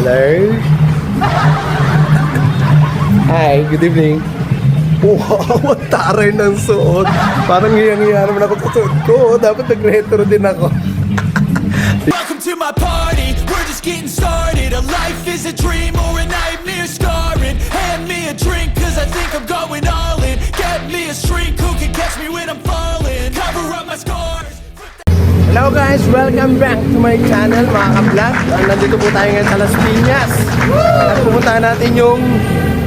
Hello. Hi, good evening. Wow, ang taray ng suot. Parang hiyang-hiya naman ako sa suot ko. Dapat nag-retro din ako. Welcome to my party, we're just getting started. A life is a dream or a nightmare scarring. Hand me a drink cause I think I'm going all in. Get me a shrink who can catch me when I'm falling. Cover up my scars. Hello guys, welcome back to my channel mga ka-vlog. Nandito po tayo ngayon sa Las Piñas. At pupuntahan natin yung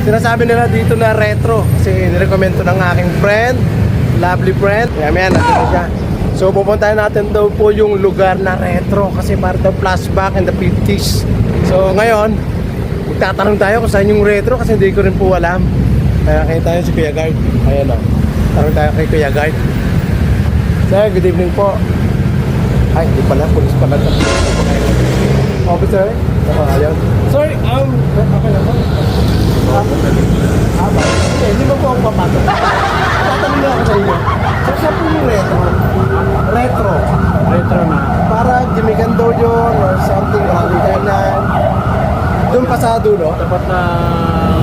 sinasabi nila dito na retro. Kasi nirecommend to ng aking friend, lovely friend. Yan, nandito siya. So pupuntahan natin daw po yung lugar na retro kasi para daw flashback in the 50s. So ngayon, magtatanong tayo kung saan yung retro kasi hindi ko rin po alam. Kaya kayo tayo si Kuya Guard. Ayan o, tanong tayo kay Kuya Guard. Sir, good evening po. Ay, hindi pala, police pala. Officer? Ayun. Sorry, okay lang po. Hindi ba po ako papatol? Tatanong lang ako sa inyo. So, siya po yung retro. Retro. Retro na. Para gimikan daw yun or something. Marami kayo na. Doon pa sa dulo. Dapat na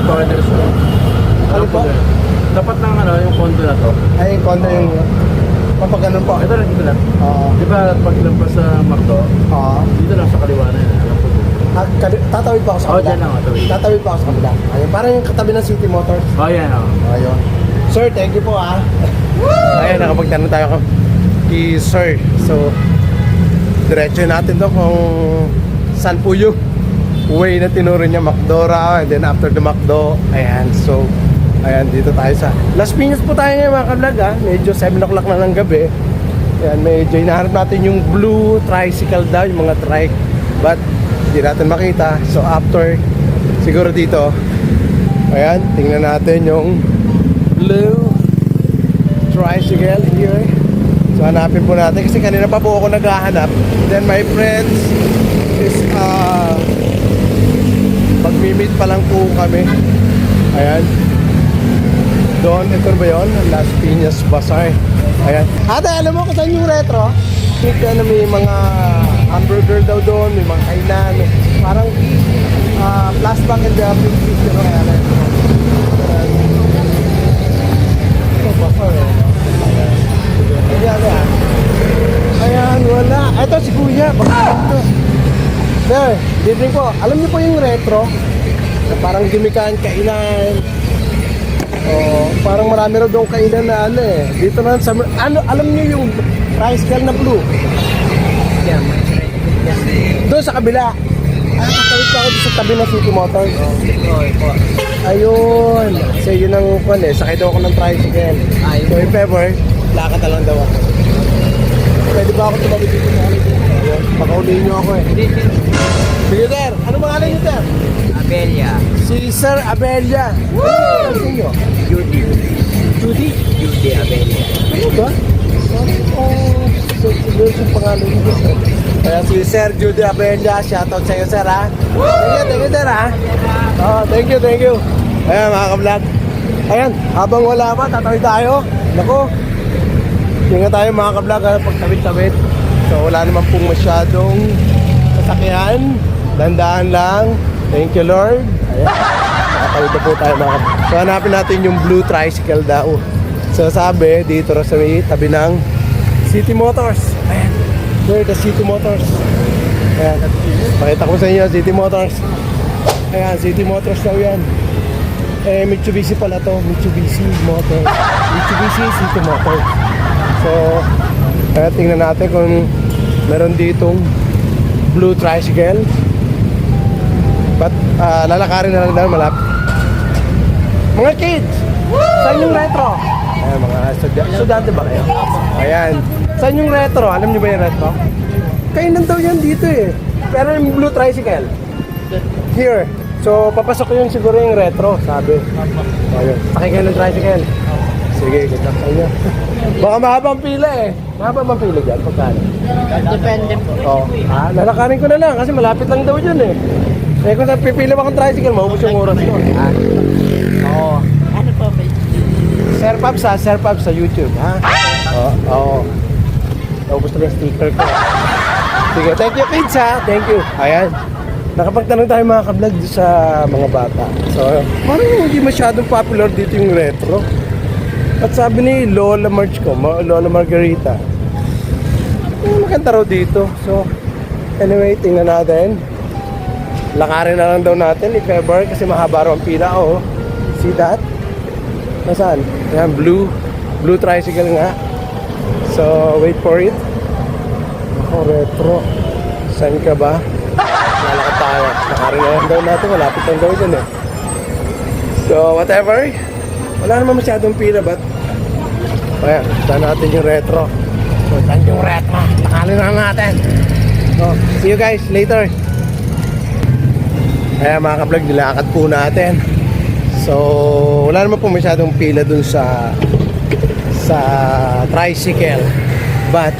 foreigners ko. Ano po? Dapat ng yung condo na to. Ay, yung condo yung kapag ganun po. Ito lang, dito lang. Oo. Di ba pag lampas sa Macdo, Oo. dito lang sa kaliwa na yun. Tatawid pa ako sa Oo, kabila. dyan lang, tatawid. Tatawid pa ako sa kabila. Ayun, parang yung katabi ng City Motors. Oh, yan o. Ayun. Sir, thank you po ah. Ayun, nakapagtanong tayo kay Sir. So, diretso natin to kung saan po yung way na tinuro niya Macdora. And then after the Macdo, ayan. So, ayan, dito tayo sa Las Piñas po tayo ngayon mga ka-vlog ah. Medyo 7 o'clock na ng gabi. Ayan, medyo hinahanap natin yung blue tricycle daw, yung mga trike. But, hindi natin makita. So, after, siguro dito, ayan, tingnan natin yung blue tricycle here. So hanapin po natin kasi kanina pa po ako naghahanap. Then my friends is magmi-meet pa lang po kami. Ayan. Doon, ito ba yun? Las Piñas Bazaar. Ayan. Ate, alam mo kung saan yung retro? Kita na may mga hamburger daw doon, may mga kainan. Parang flashback in the 50s. You know, ayan. Ayan, wala. Ito si Kuya. Ito. Sir, dito po. Alam niyo po yung retro? Na parang gimikan, kainan. Oh, parang marami raw doon kainan na ano eh. Dito na sa alam niyo yung tricycle na blue? Doon sa kabila. Tatawid pa ako doon sa tabi ng City Motors. Ayun. So yun ang kwan eh. Sakay daw ako ng tricycle. So if ever, lakad na lang daw ako. Pwede ba ako tumawid dito sa halip? Ayun. Pakaulihin nyo ako eh. Sige sir, ano pangalan niyo sir? Abelia. Si Sir Abelia. Woo! Ano niyo? Judy. Judy? Judy Abelia. Ano ba? Siguro yung pangalan niyo sir. Kaya si Sir Judy Abelia, shoutout sa iyo sir ha. Thank you sir ha. Oh, thank you. Ayan mga ka-vlog. Ayan, habang wala pa, tatawid tayo. Naku, ingat tayo mga ka-vlog ha, pag tawid-tawid. So wala naman pong masyadong sasakyan. Dandaan lang. Thank you Lord. Ayan, nakatawid na po tayo mga ka-vlog. So hanapin natin yung blue tricycle daw. So sabi, dito rin sa may tabi ng City Motors. Ayan. There, the City Motors. Ayan. Pakita ko sa inyo, City Motors. Ayan, City Motors daw yan. Eh, Mitsubishi pala to. Mitsubishi Motor. Mitsubishi City Motors. So, kaya tingnan natin kung meron ditong blue tricycle. But, lalakarin na lang daw malapit. Mga kids! Saan yung retro? Ayan, mga estudyante ba kayo? Ayan. Saan yung retro? Alam niyo ba yung retro? Kainan daw yan dito eh. Pero yung blue tricycle here. So papasok yun siguro yung retro, sabi. Ayun. Sakay kayo ng tricycle. Sige, good luck sa inyo. Baka mahabang pila eh. Mahabang pila dyan, pagkano? Depende po. Oo. Lalakarin ko na lang kasi malapit lang daw yun eh. Eh kung pipila akong tricycle, maubos yung oras ko. Oo. Ano po ba? Sir Pabs sa YouTube, ha? Oo. Naubos na yung sticker ko. Sige, thank you kids ha. Thank you. Ayan. nakapagtanong tayo mga ka-vlog sa mga bata. So, parang hindi masyadong popular dito yung retro. At sabi ni Lola Lola Margarita, maganda raw dito. So, anyway, tingnan natin. Lakarin na lang daw natin if ever kasi mahaba raw ang pila. Oh, see that? Nasaan? Ayan, blue tricycle nga. So, wait for it. Ako, retro. Saan ka ba? Lalakad tayo. Lakarin na lang daw natin. Malapit lang daw dyan eh. So, whatever. Wala naman masyadong pila, but ayan, saan natin yung retro. So, saan yung retro? Lakarin na lang natin. So, see you guys later. Ayan mga ka-vlog, nilakad po natin. So, wala naman po masyadong pila dun sa tricycle. But,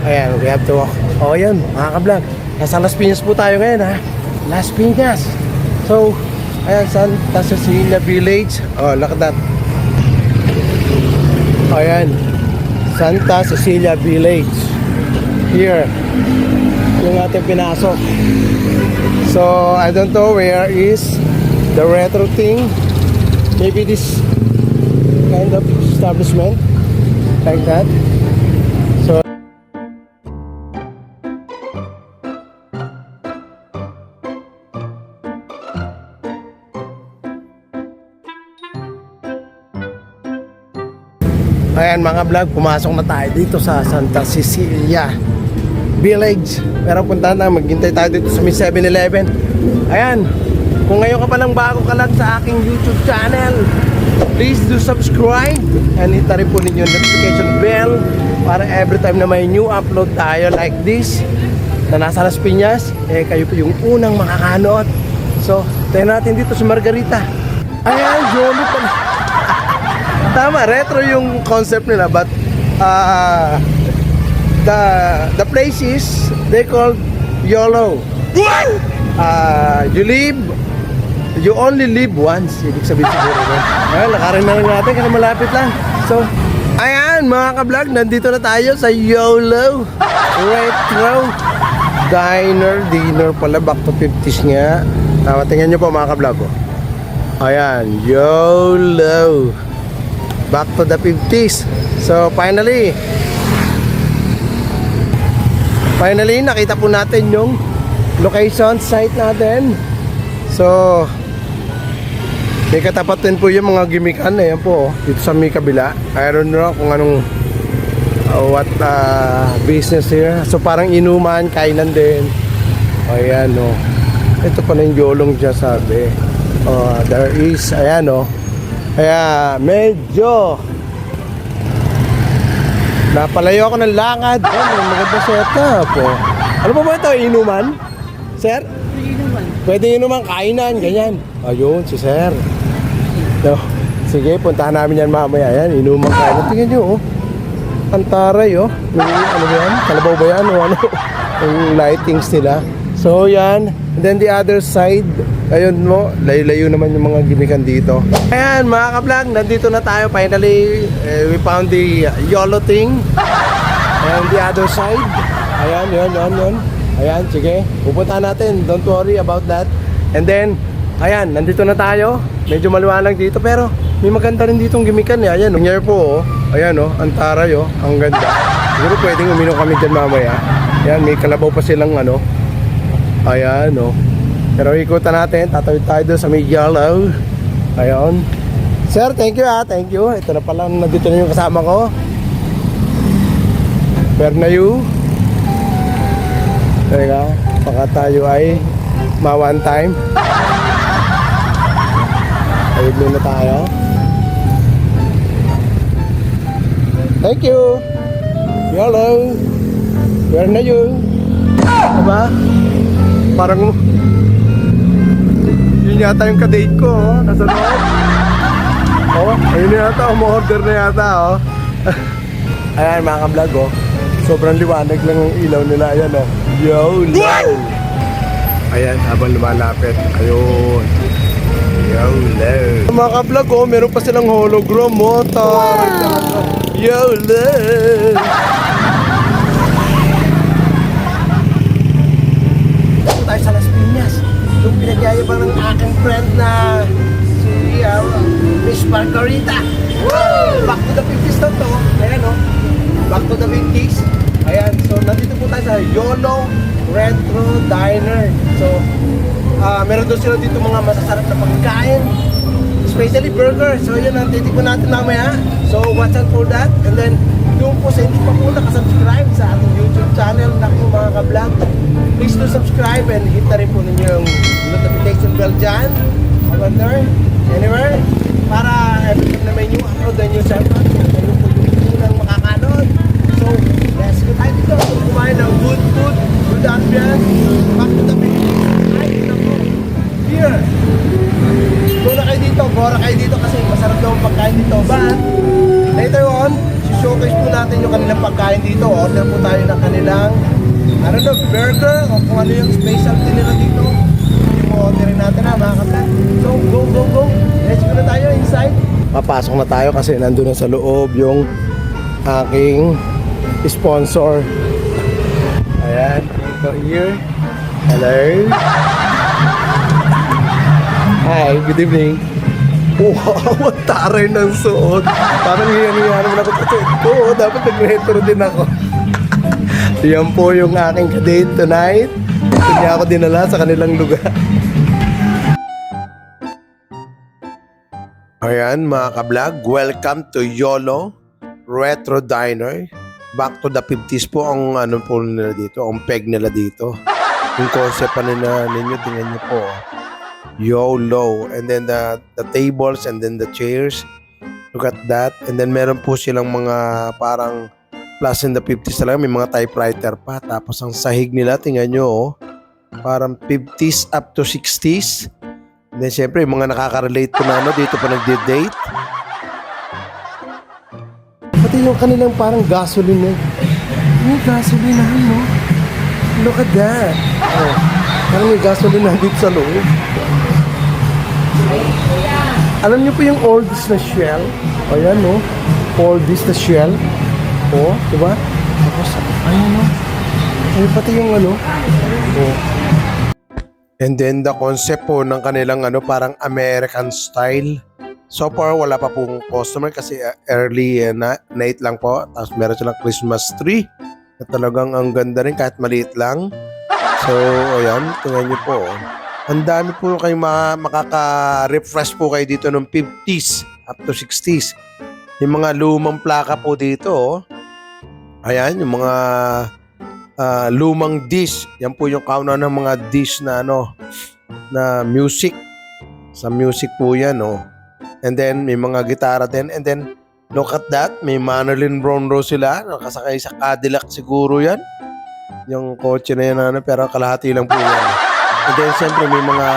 ayan, we have to walk. O, ayan, mga ka-vlog. Nasa Las Piñas po tayo ngayon, ha? Las Piñas. So, ayan, Santa Cecilia Village. Oh, look at that. Ayan, Santa Cecilia Village. Here. Yung ating pinasok. So, I don't know where is the retro thing. Maybe this kind of establishment. Like that. So, ayan mga vlog, pumasok na tayo dito sa Santa Cecilia Village. Pero puntahan na, maghintay tayo dito sa may 7-Eleven. Ayan, kung ngayon ka palang bago ka lang sa aking YouTube channel, please do subscribe and hit na rin po ninyo yung notification bell para every time na may new upload tayo like this na nasa Las Piñas, eh kayo po yung unang makakanood. So, tayo natin dito sa Margarita. Ayan, Jolly pala. Tama, retro yung concept nila, but the place is they call YOLO. You only live once. Ibig sabihin siguro no? Ayan, lakarin na lang natin kasi malapit lang. So, ayan mga ka-vlog, nandito na tayo sa YOLO Retro Dinner pala, back to 50s nga. Tingnan nyo po mga ka-vlog. Ayan, YOLO back to the 50s. So finally nakita po natin yung location site natin. So may katapat din po yung mga gimikan. Ayan po dito sa may kabila. I don't know kung anong what business here. So parang inuman, kainan din. Ayan o, ito pa na yung yolong dyan sabi. There is, ayan o. Kaya medyo napalayo ako ng lakad. Maganda setup. Ano pa ba ito? Inuman? Sir? Pwede inuman, kainan, ganyan. Ayun, si Sir. So, sige, puntahan namin yan mamaya. Ayan, inuman kainan. Tingnan nyo, oh. Antaray, oh. Yung, ano ba yan? Kalabaw ba yan? O ano? Yung lightings nila. So, yan. And then the other side, ayun mo, layo-layo naman yung mga gimikan dito. Ayan, mga ka-vlog, nandito na tayo. Finally, we found the YOLO thing. And the other side. Ayan, yun. Ayan, sige. Pupuntahan natin. Don't worry about that. And then, ayan, nandito na tayo. Medyo maliwanag dito, pero may maganda rin ditong gimikan. Ayan, nangyari po, oh. Ayan, oh, antaray, oh. Ang ganda. Siguro pwedeng uminom kami dyan mamaya. Ayan, may kalabaw pa silang, ano. Ayan, oh. Pero ikutan natin, tatawid tayo doon sa may YOLO. Ayan. Sir, thank you thank you. Ito na pala, nandito na yung kasama ko. Bernayu. Teka, baka tayo ay ma-one time. Tawid muna tayo. Thank you. YOLO. Bernayu. Diba? Parang yun yata yung kadate ko, oh. Nasa loob. Oh, ayun yata, umorder na yata, oh. Ayan mga ka-vlog, oh. Sobrang liwanag lang ang ilaw nila. Ayan, oh. YOLO. Ayan, habang lumalapit. Ayun. YOLO. Mga ka-vlog, oh, meron pa silang hologram, oh. YOLO. Tayo sa Las Piñas. yung pinagyayabang ng aking friend na si Miss Margarita. Back to the 50s to. Ayan o. Back to the 50s. Ayan. So, nandito po tayo sa YOLO Retro Diner. So, meron doon sila dito mga masasarap na pagkain. Especially burger. So, yun ang titikman natin mamaya. So, watch out for that. And then, doon po sa hindi pa po nakasubscribe sa ating YouTube channel na po mga ka-vlog, please do subscribe and hit na rin po ninyo yung notification bell dyan. Over there, anywhere. Para every time na may new upload na new shoutout, kayo po yung unang makakanood. So, let's go tayo dito. Kumain ng good food, good ambiance, back to the Philippines. Ay, naku. Here. Gora kayo dito kasi masarap daw ang pagkain dito. But, later on, showcase po natin yung kanilang pagkain dito. Order po tayo ng kanilang, I don't know, burger o kung ano yung specialty nila dito. Yung orderin natin na mga kapla. So, go. Let's go na tayo inside. Papasok na tayo kasi nandun na sa loob yung aking sponsor. Ayan, ito here. Hello. Hi, good evening. Wow, ang taray ng suot. Parang hiyan-hiyan naman ako. Oo, dapat nag-retro din ako. Yan po yung aking kadate tonight. Ito niya ako dinala sa kanilang lugar. Ayan mga ka-vlog, welcome to YOLO Retro Diner. Back to the 50s po ang ano po nila dito, ang peg nila dito. Yung concept pa nila ninyo, tingnan nyo po. YOLO, and then the tables and then the chairs, look at that. And then meron po silang mga parang plus in the 50s talaga, may mga typewriter pa. Tapos ang sahig nila, tingnan nyo oh, parang 50s up to 60s. And then syempre yung mga nakaka-relate po na ano, dito pa nagde-date. Pati yung kanilang parang gasoline eh. May gasoline no? Look at that. Oh, parang may gasoline dito sa loob. Alam niyo po yung oldies na shell? O yan, no? Oldies na shell. O, diba? Tapos, ayun, no? Ay, pati yung ano. O. And then, the concept po ng kanilang ano, parang American style. So far, wala pa pong customer kasi early night lang po. Tapos, meron silang Christmas tree. Na talagang ang ganda rin kahit maliit lang. So, ayan, tingnan niyo po. Ang dami po kayong makaka-refresh po kayo dito ng 50s up to 60s. Yung mga lumang plaka po dito. Oh. Ayan, yung mga lumang dish. Yan po yung kauna ng mga dish na ano, na music. Sa music po yan. Oh. And then, may mga gitara din. And then, look at that. May Marilyn Monroe sila. Nakasakay sa Cadillac siguro yan. Yung kotse na yan, ano, pero kalahati lang po yan. And then, siyempre, may mga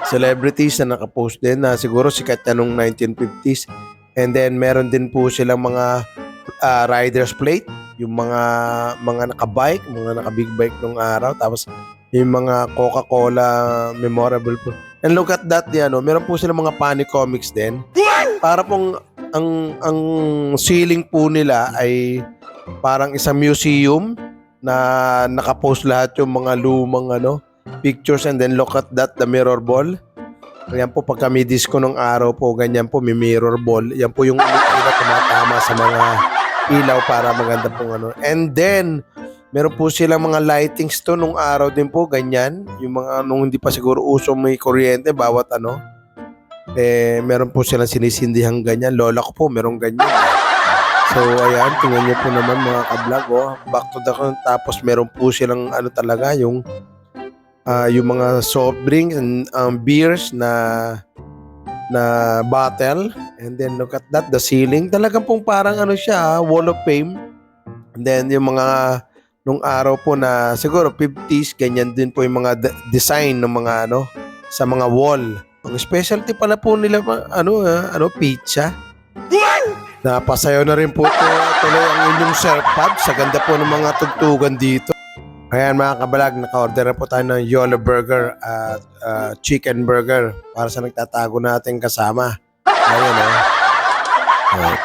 celebrities na nakapost din na siguro sikat na nung 1950s. And then, meron din po silang mga rider's plate. Yung mga nakabike, mga nakabig bike nung araw. Tapos, yung mga Coca-Cola memorable po. And look at that, ano, meron po silang mga funny comics din. Para pong, ang ceiling po nila ay parang isang museum na nakapost lahat yung mga lumang ano, pictures. And then look at that, the mirror ball. Yan po, pagka may disco nung araw po, ganyan po, may mirror ball. Yan po yung tumatama sa mga ilaw para maganda pong ano. And then, meron po silang mga lightings to nung araw din po, ganyan. Yung mga nung hindi pa siguro uso may kuryente, bawat ano. Eh, meron po silang sinisindihang ganyan. Lola ko po, meron ganyan. So, ayan, tingnan nyo po naman mga ka-vlog, oh. Back to the, tapos meron po silang ano talaga, yung mga soft drinks and beers na bottle. And then look at that, the ceiling. Talagang pong parang ano siya, wall of fame. And then yung mga nung araw po na siguro 50s, ganyan din po yung mga design ng mga ano sa mga wall. Ang specialty pala po nila pizza. Napasayaw na rin po tuloy ang inyong serpad sa ganda po ng mga tugtugan dito. Ayan mga kabalag, naka-order na po tayo ng YOLO Burger at chicken burger para sa nagtatago nating kasama. Ayan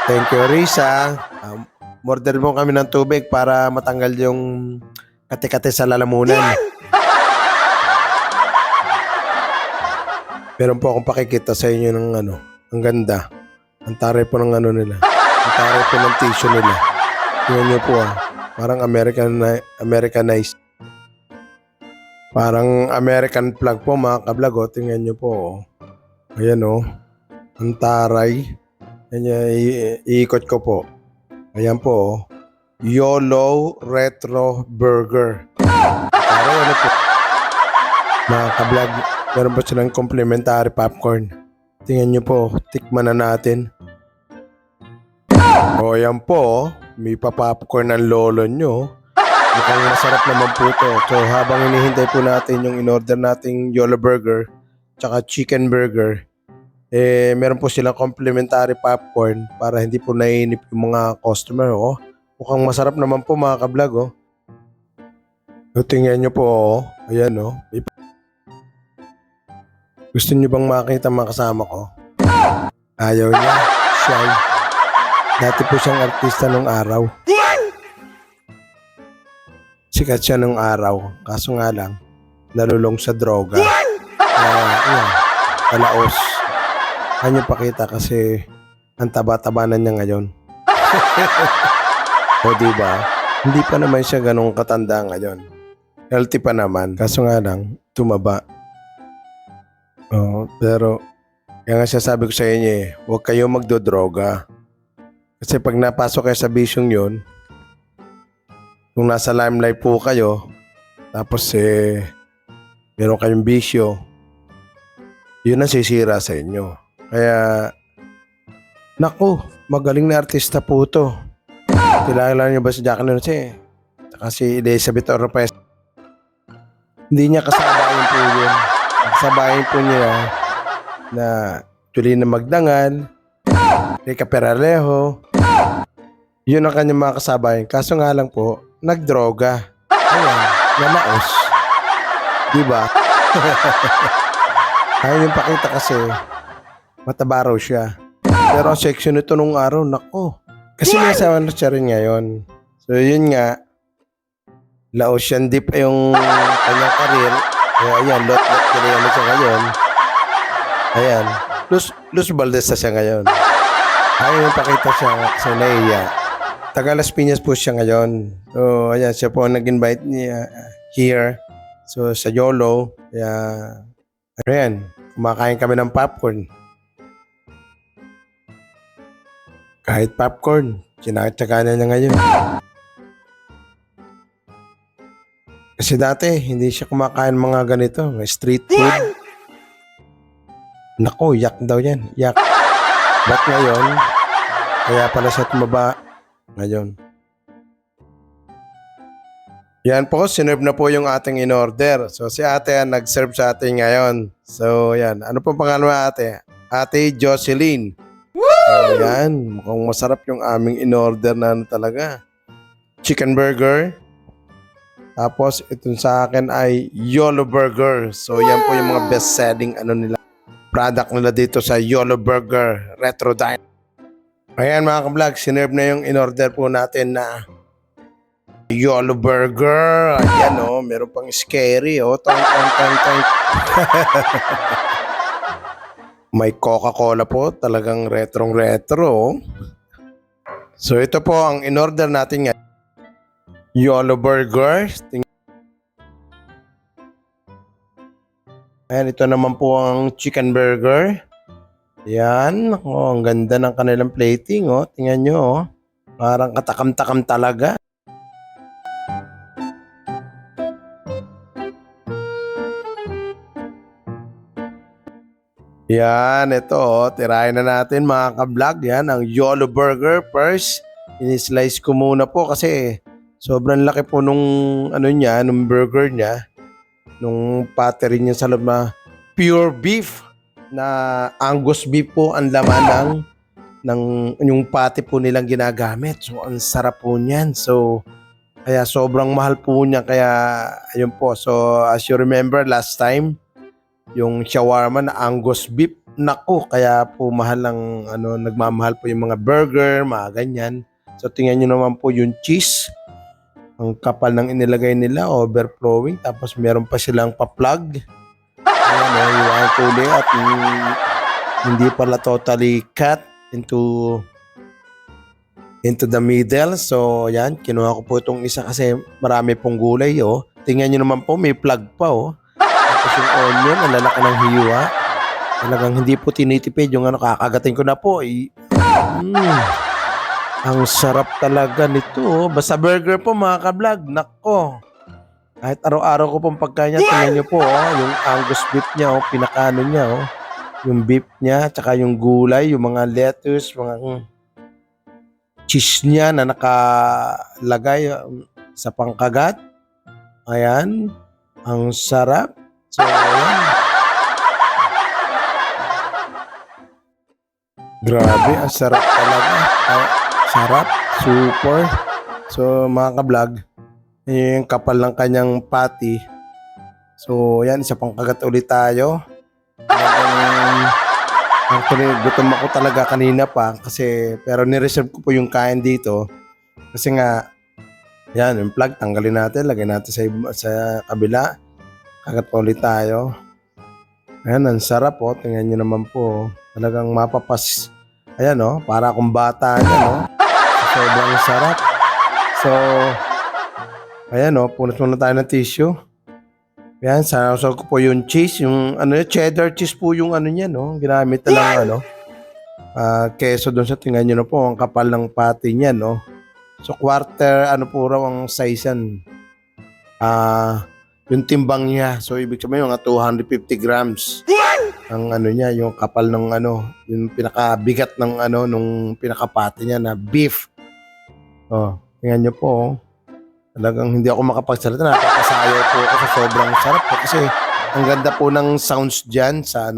thank you Risa. Order mo kami ng tubig para matanggal yung kate-kate sa lalamunan. Meron po akong pakikita sa inyo ng ano, ang ganda. Ang taray po ng ano nila. Ang taray po ng tissue nila. Tingnan nyo po parang Americanized. Parang American flag po mga kablog tingnan nyo po Ayan ang taray. Ayan, iikot ko po. Ayan po YOLO Retro Burger. Taray ano po. Mga kablog, meron pa silang complimentary popcorn. Tingnan nyo po, tikman na natin. Ayan po, may pa-popcorn ng lolo nyo. Mukhang masarap naman po ito. So habang hinihintay po natin yung in-order nating YOLO Burger tsaka chicken burger, meron po silang complimentary popcorn para hindi po naiinip yung mga customer. Mukhang masarap naman po mga kablog. So, tingnan nyo po. Ayan Gusto niyo bang makita mga kasama ko? Ayaw niya. Shy. Dati po siyang artista nung araw. Sikat siya nung araw. Kaso nga lang, nalulong sa droga. Kalaos. Kanya pakita kasi ang taba-taba na niya ngayon. O diba? Hindi pa naman siya ganong katanda ngayon. Healthy pa naman. Kaso nga lang, tumaba. Pero kaya nga sabi ko sa inyo huwag kayo magdodroga. Kasi pag napasok kayo sa bisyong yun, kung nasa limelight po kayo, tapos meron kayong bisyo, yun ang sisira sa inyo. Kaya, naku, magaling na artista po to. Kilala niyo ba si Jacqueline Rossi? Saka si Elizabeth Oropes? Hindi niya kasabayan po yun. Sabayan po niya na Julina Magdangal, Rica Peralejo. Yun ang kanyang mga kasabayan. Kaso nga lang po, nagdroga. Ayan, nalaos. Diba? Ayaw yung pakita kasi mataba raw siya. Pero ang section nito nung araw, nako. Kasi may asawa na siya rin ngayon. So yun nga, laos yan deep yung kanyang karir. Ayan, lot na siya ngayon. Ayan, Luz Valdez na siya ngayon. Ayaw yung pakita siya sa naiya. Taga Las Piñas po siya ngayon. So, ayan, siya po ang nag-invite niya here. So, sa YOLO. Kaya, ayan, kumakain kami ng popcorn. Kahit popcorn, sinakit-saka na niya ngayon. Kasi dati, hindi siya kumakain mga ganito, street food. Nako, yak daw yan, yak. Ba't ngayon, kaya pala siya tumaba ngayon. Yan po, sinerve na po yung ating in-order. So, si ate ang nag-serve sa atin ngayon. So, yan. Ano po pangalan mo ate? Ate Jocelyn. So, yan. Mukhang masarap yung aming in-order na talaga. Chicken burger. Tapos, itong sa akin ay YOLO Burger. So, yan po yung mga best-selling product nila dito sa YOLO Burger Retro Dine. Ayan mga ka-vlog, sinerve na yung in-order po natin na YOLO Burger. Ayan meron pang scary tong. May Coca-Cola po, talagang retrong-retro. So, ito po ang in-order natin ngayon. YOLO Burger. Ayan, ito naman po ang chicken burger. Ayan, ang ganda ng kanilang plating. Tingnan nyo. Parang katakam-takam talaga. Yan, ito tirahin na natin mga ka-vlog. Yan, ang YOLO Burger. First, in-slice ko muna po kasi sobrang laki po nung nung burger niya. Nung patty niya sa loob na pure beef na Angus beef po ang laman ng yung patty po nilang ginagamit. So, ang sarap po niyan. So, kaya sobrang mahal po niya. Kaya, ayun po. So, as you remember last time, yung shawarma na Angus beef, naku, kaya po mahal ang nagmamahal po yung mga burger, mga ganyan. So, tingnan nyo naman po yung cheese. Ang kapal ng inilagay nila, overflowing. Tapos meron pa silang pa-plug. Ayan, iwain ko putuli at hindi pala totally cut into the middle. So, yan. Kinuha ko po itong isa kasi marami pong gulay, oh. Tingnan nyo naman po, may plug pa, oh. Tapos yung onion, ang lalaki ng hiwa. Talagang hindi po tinitipid yung kakagatin ko na po. Ang sarap talaga nito, oh. Basta burger po, mga ka-vlog. Nako. Kahit araw-araw ko pong pagkain niya, tingnan nyo po, oh. Yung Angus beef niya, oh. Pinakano niya, oh. Yung beef niya, tsaka yung gulay, yung mga lettuce, mga cheese niya na nakalagay sa pangkagat. Ayan. Ang sarap. So, ayan. Grabe, ang sarap talaga. Sarap. Super. So, mga ka-vlog, yung kapal ng kanyang patty. So, ayan. Isa pang kagat ulit tayo. Actually, gutom ako talaga kanina pa kasi pero ni-reserve ko po yung kain dito kasi nga yan, yung plug tanggalin natin, lagay natin sa kabila. Kagat pa ulit tayo. Ayan, ang sarap po. Tingnan nyo naman po. Talagang mapapas. Ayan o, para akong bata niya, no? Sobrang sarap. So, ayan o, punot muna tayo ng tissue. Yan, sinasawag ko po yung cheese, yung cheddar cheese po yung niya, no? Ginamit na lang, keso doon sa tingnan nyo na po, ang kapal ng patty niya, no? So, quarter, po raw ang size yan. Yung timbang niya, so ibig sabihin yung 250 grams. Ang niya, yung kapal ng yung pinakabigat ng nung pinakapati niya na beef. Oh, tingnan nyo po, oh. Talagang hindi ako makapagsalita. Napapasayaw po ako sa sobrang sarap po. Kasi ang ganda po ng sounds dyan sa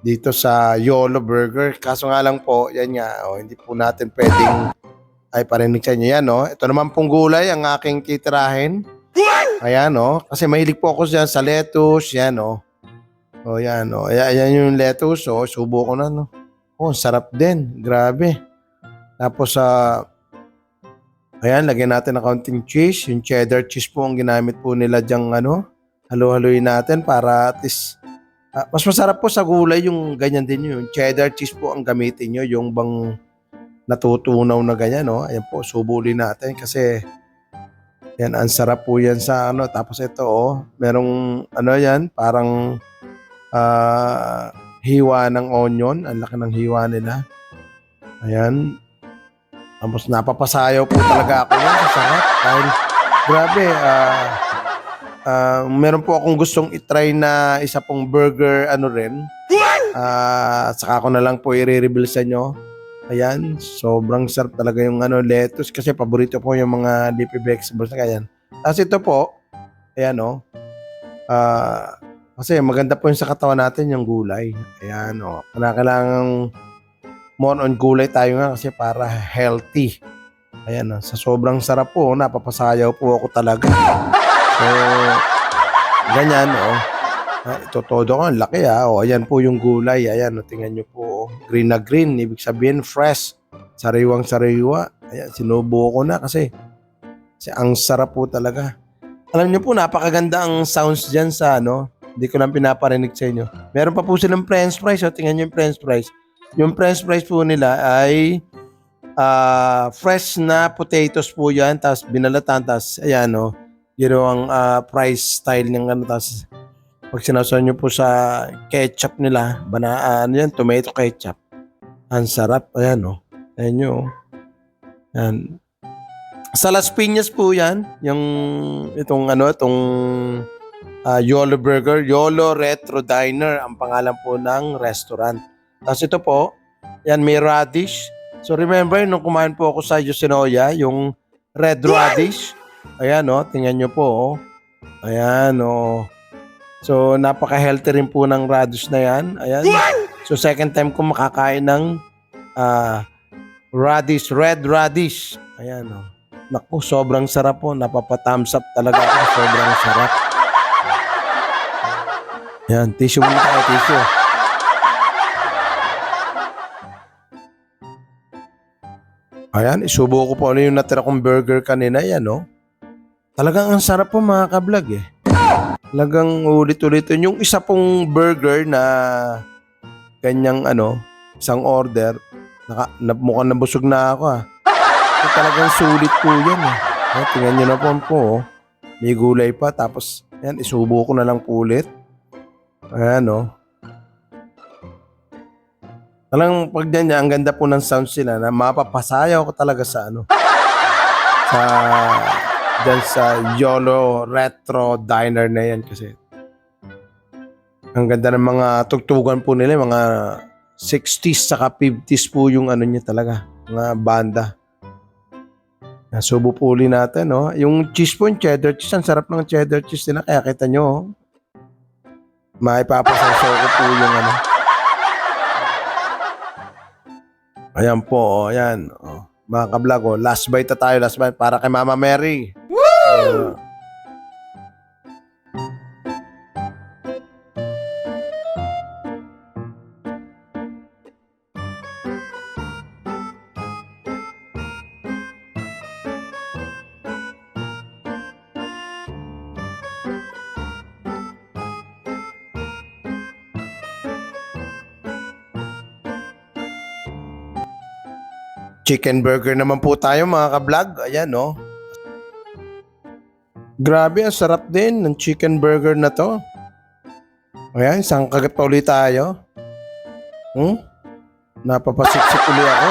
dito sa YOLO Burger. Kaso nga lang po, yan nga, hindi po natin pwedeng parinig sa inyo yan, no? Ito naman pong gulay, ang aking titirahin. Ayan, no? Kasi mahilig po ako dyan sa lettuce, yan, no? O, yan, no? Ayan yung lettuce, subo ko na, no? Sarap din. Grabe. Tapos, ayan, lagyan natin ng kaunting cheese. Yung cheddar cheese po ang ginamit po nila dyang halo-haloyin natin para at least mas masarap po sa gulay yung ganyan din yung cheddar cheese po ang gamitin nyo, yung bang natutunaw na ganyan, no? Ayan po, subulin natin kasi yan, ang sarap po yan sa Tapos ito, merong yan, parang hiwa ng onion. Ang laki ng hiwa nila. Ayan. Tapos napapasayaw po talaga ako yan sa sarap. Dahil grabe, meron po akong gustong itry na isa pong burger rin. Saka ko na lang po i-reveal sa inyo. Ayan, sobrang sarap talaga yung lettuce kasi paborito po yung mga leafy vegetables na ganyan. Tapos ito po, ayan kasi maganda po yung sa katawan natin yung gulay. Ayan kailangan more on gulay tayo nga kasi para healthy. Ayan, sa sobrang sarap po, napapasayaw po ako talaga. So, ganyan, ito todo ko, ang laki, ayan po yung gulay. Ayan, tingnan nyo po, green na green, ibig sabihin fresh, sariwang sariwa. Ayan, sinubo ko na kasi ang sarap po talaga. Alam nyo po, napakaganda ang sounds dyan sa hindi ko lang pinaparinig sa inyo. Meron pa po silang french fries, tingnan nyo yung french fries. Yung french fries po nila ay fresh na potatoes po yan, tapos binalatan, tapos ayan ginawang fries style ng tapos pag sinasaw nyo po sa ketchup nila, yan, tomato ketchup. Ang sarap, ayan ayan nyo, yan. Sa Las Piñas po yan, yung itong YOLO Burger, YOLO Retro Diner, ang pangalan po ng restaurant. Tapos ito po, yan, may radish. So remember, nung kumain po ako sa Yoshinoya, yung red radish. Ayan tingnan nyo po. Ayan So napaka-healthy rin po ng radish na yan. Ayan. So second time ko makakain ng radish, red radish. Ayan Naku, sobrang sarap po. Napapa-thumbs up talaga ako. Sobrang sarap. Ayan, tissue muna tayo, tissue. Ayan, isubo ko po yung natira kong burger kanina. Yan, Talagang ang sarap po mga ka-vlog, Lagang ulit-ulitin. Yung isa pong burger na kanyang isang order, mukhang nabusog na ako Ito talagang sulit po yan tingnan nyo na po. May gulay pa. Tapos, yan, isubo ko na lang po ulit. Ayan Talang pag niya, ang ganda po ng sounds sila na mapapasayaw ko talaga sa dyan sa YOLO Retro Diner na yan kasi ang ganda ng mga tugtugan po nila, mga 60s saka 50s po yung niya talaga, mga banda. Subo po uli natin, Yung cheese po, yung cheddar cheese, ang sarap ng cheddar cheese nila, kaya kita nyo, maipapasasaw ko po yung Ayan po, ayan. Mga kablog, last bite na tayo, last bite para kay Mama Mary. Woo! Chicken burger naman po tayo mga ka-vlog. Ayan Grabe, ang sarap din ng chicken burger na to. Ayan, isang kagat pa ulit tayo. Napapasiksik ulit ako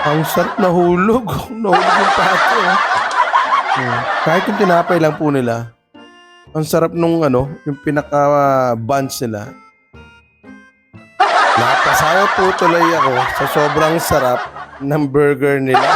Ang sarap, nahulog. Nahulog yung pato Kahit yung tinapay lang po nila. Ang sarap nung yung pinaka-buns nila. Napasayaw po tuloy ako sa sobrang sarap ng burger nila.